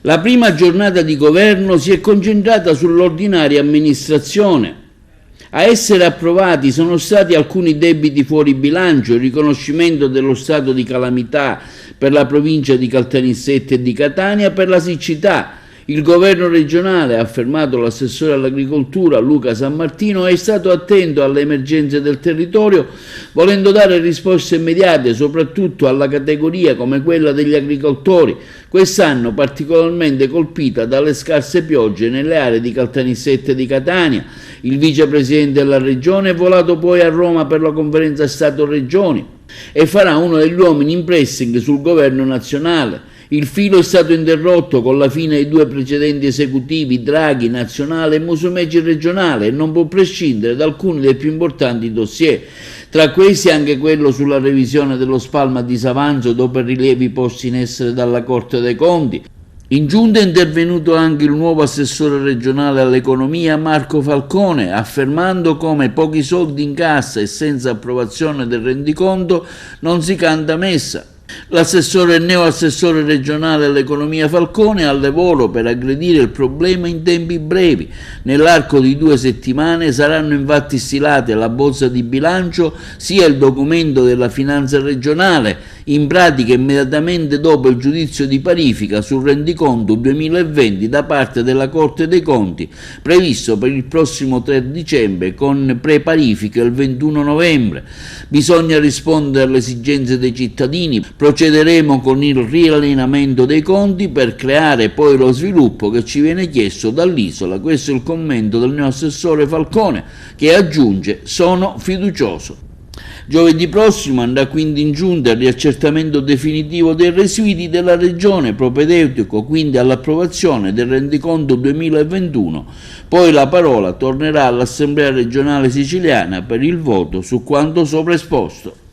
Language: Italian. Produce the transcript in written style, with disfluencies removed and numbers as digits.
La prima giornata di governo si è concentrata sull'ordinaria amministrazione. A essere approvati sono stati alcuni debiti fuori bilancio, il riconoscimento dello stato di calamità per la provincia di Caltanissetta e di Catania per la siccità. Il governo regionale, ha affermato l'assessore all'agricoltura Luca Sammartino, è stato attento alle emergenze del territorio, volendo dare risposte immediate soprattutto alla categoria come quella degli agricoltori, quest'anno particolarmente colpita dalle scarse piogge nelle aree di Caltanissetta e di Catania. Il vicepresidente della regione è volato poi a Roma per la conferenza Stato-Regioni e farà uno degli uomini in pressing sul governo nazionale. Il filo è stato interrotto con la fine dei due precedenti esecutivi, Draghi nazionale e Musumeci regionale, e non può prescindere da alcuni dei più importanti dossier. Tra questi anche quello sulla revisione dello spalma a disavanzo dopo i rilievi posti in essere dalla Corte dei Conti. In giunta è intervenuto anche il nuovo assessore regionale all'economia Marco Falcone, affermando come pochi soldi in cassa e senza approvazione del rendiconto non si canta messa. L'assessore e neoassessore regionale all'economia Falcone ha al lavoro per aggredire il problema in tempi brevi. Nell'arco di 2 settimane saranno infatti stilate la bozza di bilancio sia il documento della finanza regionale, in pratica immediatamente dopo il giudizio di parifica sul rendiconto 2020 da parte della Corte dei Conti, previsto per il prossimo 3 dicembre con pre-parifica il 21 novembre. Bisogna rispondere alle esigenze dei cittadini. Procederemo con il riallineamento dei conti per creare poi lo sviluppo che ci viene chiesto dall'isola. Questo è il commento del neoassessore Falcone, che aggiunge: sono fiducioso. Giovedì prossimo andrà quindi in giunta il riaccertamento definitivo dei residui della regione, propedeutico quindi all'approvazione del rendiconto 2021. Poi la parola tornerà all'Assemblea regionale siciliana per il voto su quanto sopra esposto.